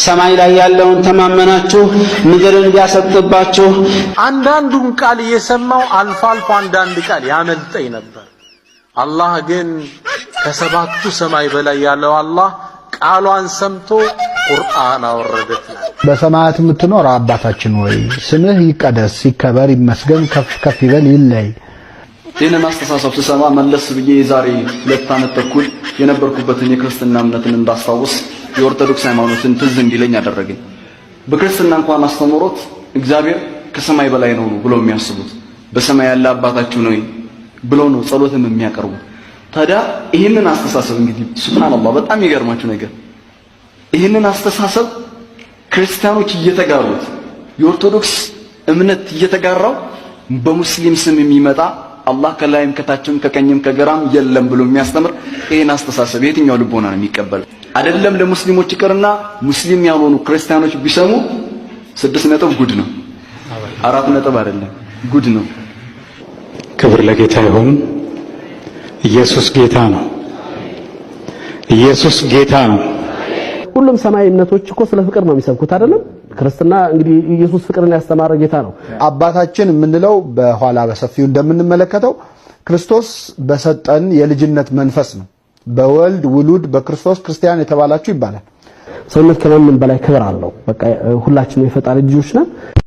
ሰማይ ላይ ያለውን ተማመናችሁ ምድርን ቢያሰጥባችሁ አንዳንዱን ቃል እየሰማው አልፎ አንዳንድ ቃል ያመልጠኝ ነበር። አላህ ግን ከሰባቱ ሰማይ በላይ ያለው አላህ ቃሏን ሰምቶ ቁርአን አወረደት። በሰማያት የምትኖር አባታችን ሆይ ስምህ ይቀደስ ይከበር ይመስገን ከፍ ከፍ ይበል ይለይ። ይህንን አስተሳሰብ ስሰማ መለስ ብዬ ዛሬ 2 ዓመት ተኩል የነበርኩበትን የክርስትና እምነትን እንዳስታውስ የኦርቶዶክስ ሃይማኖትን ትዝ እንዲለኝ አደረገኝ። በክርስትና እንኳን አስተምሮት እግዚአብሔር ከሰማይ በላይ ነው ብለው የሚያስቡት በሰማይ ያለ አባታችሁ ነው ብለው ነው ጸሎትም የሚያቀርቡ። ታዲያ ይህንን አስተሳሰብ እንግዲህ ሱብሃንአላህ በጣም ይገርማችሁ ነገር ይህንን አስተሳሰብ ክርስቲያኖች እየተጋሩት የኦርቶዶክስ እምነት እየተጋራው በሙስሊም ስም የሚመጣ አላህ ከላይም ከታችም ከቀኝም ከግራም የለም ብሎ የሚያስተምር ይሄን አስተሳሰብ የትኛው ልቦና ነው የሚቀበል? አይደለም ለሙስሊሞች ይቅርና ሙስሊም ያልሆኑ ክርስቲያኖች ቢሰሙ 6 ነጥብ ጉድ ነው፣ 4 ነጥብ አይደለም ጉድ ነው። ክብር ለጌታ ይሁን። ኢየሱስ ጌታ ነው። ኢየሱስ ጌታ ነው። ሁሉም ሰማያዊ እምነቶች እኮ ስለ ፍቅር ነው የሚሰብኩት አይደለም? ክርስትና እንግዲህ ኢየሱስ ፍቅርን ያስተማረ ጌታ ነው። አባታችን የምንለው በኋላ በሰፊው እንደምንመለከተው ክርስቶስ በሰጠን የልጅነት መንፈስ ነው። በወልድ ውሉድ በክርስቶስ ክርስቲያን የተባላችሁ ይባላል። ሰውነት ከማንም በላይ ክብር አለው። በቃ ሁላችንም የፈጣሪ ልጆች ነን።